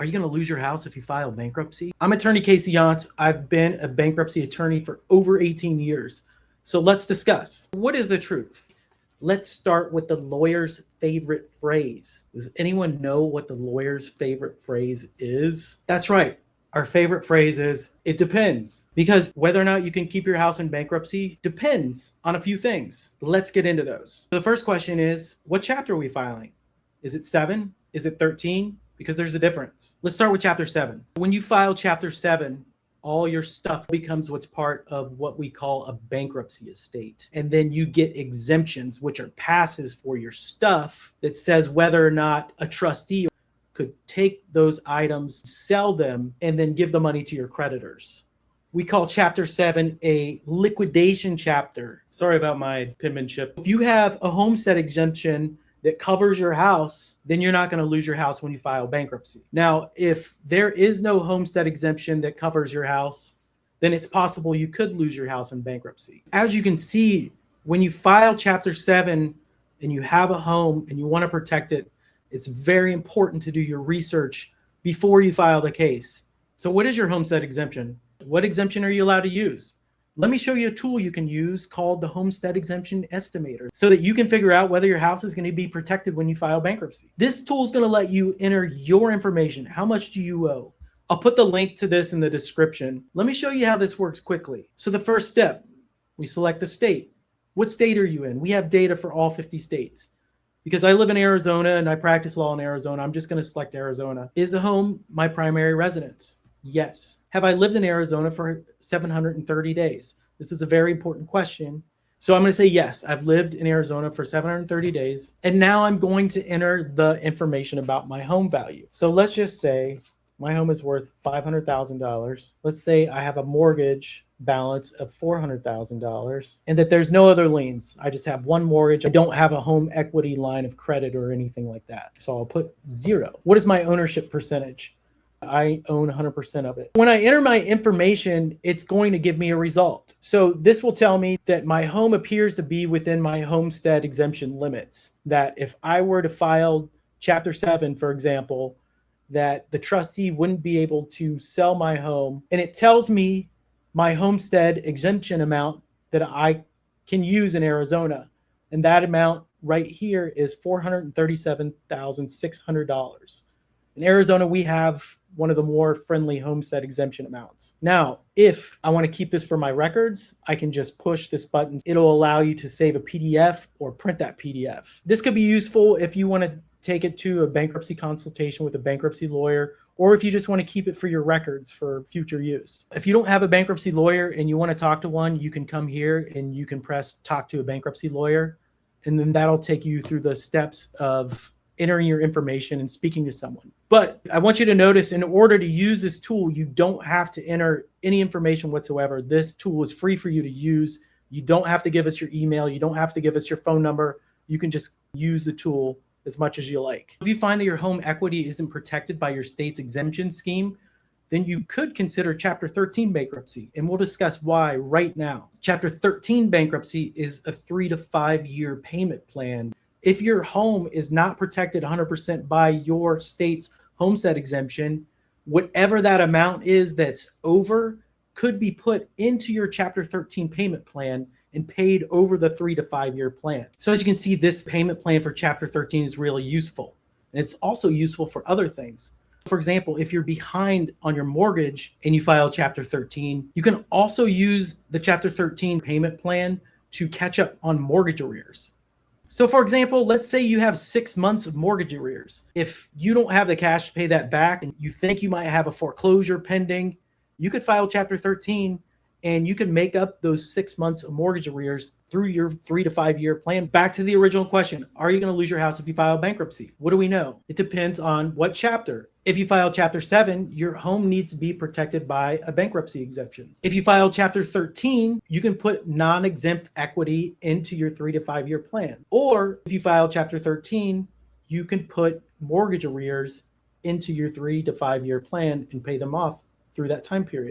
Are you going to lose your house if you file bankruptcy? I'm attorney Casey Yontz. I've been a bankruptcy attorney for over 18 years. So let's discuss. What is the truth? Let's start with the lawyer's favorite phrase. Does anyone know what the lawyer's favorite phrase is? That's right. Our favorite phrase is, it depends. Because whether or not you can keep your house in bankruptcy depends on a few things. Let's get into those. The first question is, what chapter are we filing? Is it 7? Is it 13? Because there's a difference. Let's start with Chapter 7. When you file Chapter 7, all your stuff becomes what's part of what we call a bankruptcy estate. And then you get exemptions, which are passes for your stuff that says whether or not a trustee could take those items, sell them, and then give the money to your creditors. We call Chapter 7 a liquidation chapter. Sorry about my penmanship. If you have a homestead exemption that covers your house, then you're not going to lose your house when you file bankruptcy. Now, if there is no homestead exemption that covers your house, then it's possible you could lose your house in bankruptcy. As you can see, when you file Chapter 7 and you have a home and you want to protect it, it's very important to do your research before you file the case. So what is your homestead exemption? What exemption are you allowed to use? Let me show you a tool you can use called the Homestead Exemption Estimator so that you can figure out whether your house is going to be protected when you file bankruptcy. This tool is going to let you enter your information. How much do you owe? I'll put the link to this in the description. Let me show you how this works quickly. So the first step, we select the state. What state are you in? We have data for all 50 states. Because I live in Arizona and I practice law in Arizona, I'm just going to select Arizona. Is the home my primary residence? Yes. Have I lived in Arizona for 730 days? This is a very important question. So I'm going to say yes, I've lived in Arizona for 730 days. And now I'm going to enter the information about my home value. So let's just say my home is worth $500,000. Let's say I have a mortgage balance of $400,000 and that there's no other liens. I just have one mortgage. I don't have a home equity line of credit or anything like that. So I'll put 0. What is my ownership percentage? I own 100% of it. When I enter my information, it's going to give me a result. So this will tell me that my home appears to be within my homestead exemption limits. That if I were to file Chapter 7, for example, that the trustee wouldn't be able to sell my home. And it tells me my homestead exemption amount that I can use in Arizona. And that amount right here is $437,600. In Arizona, we have one of the more friendly homestead exemption amounts. Now, if I want to keep this for my records, I can just push this button. It'll allow you to save a PDF or print that PDF. This could be useful if you want to take it to a bankruptcy consultation with a bankruptcy lawyer, or if you just want to keep it for your records for future use. If you don't have a bankruptcy lawyer and you want to talk to one, you can come here and you can press talk to a bankruptcy lawyer. And then that'll take you through the steps of entering your information and speaking to someone. But I want you to notice, in order to use this tool, you don't have to enter any information whatsoever. This tool is free for you to use. You don't have to give us your email. You don't have to give us your phone number. You can just use the tool as much as you like. If you find that your home equity isn't protected by your state's exemption scheme, then you could consider Chapter 13 bankruptcy, and we'll discuss why right now. Chapter 13 bankruptcy is a 3 to 5 year payment plan. If your home is not protected 100% by your state's homestead exemption, whatever that amount is that's over could be put into your Chapter 13 payment plan and paid over the 3 to 5 year plan. So as you can see, this payment plan for Chapter 13 is really useful. And it's also useful for other things. For example, if you're behind on your mortgage and you file Chapter 13, you can also use the Chapter 13 payment plan to catch up on mortgage arrears. So for example, let's say you have 6 months of mortgage arrears. If you don't have the cash to pay that back and you think you might have a foreclosure pending, you could file Chapter 13 and you can make up those 6 months of mortgage arrears through your 3 to 5 year plan. Back to the original question, are you going to lose your house if you file bankruptcy? What do we know? It depends on what chapter. If you file Chapter 7, your home needs to be protected by a bankruptcy exemption. If you file Chapter 13, you can put non-exempt equity into your 3 to 5 year plan. Or if you file Chapter 13, you can put mortgage arrears into your 3 to 5 year plan and pay them off through that time period.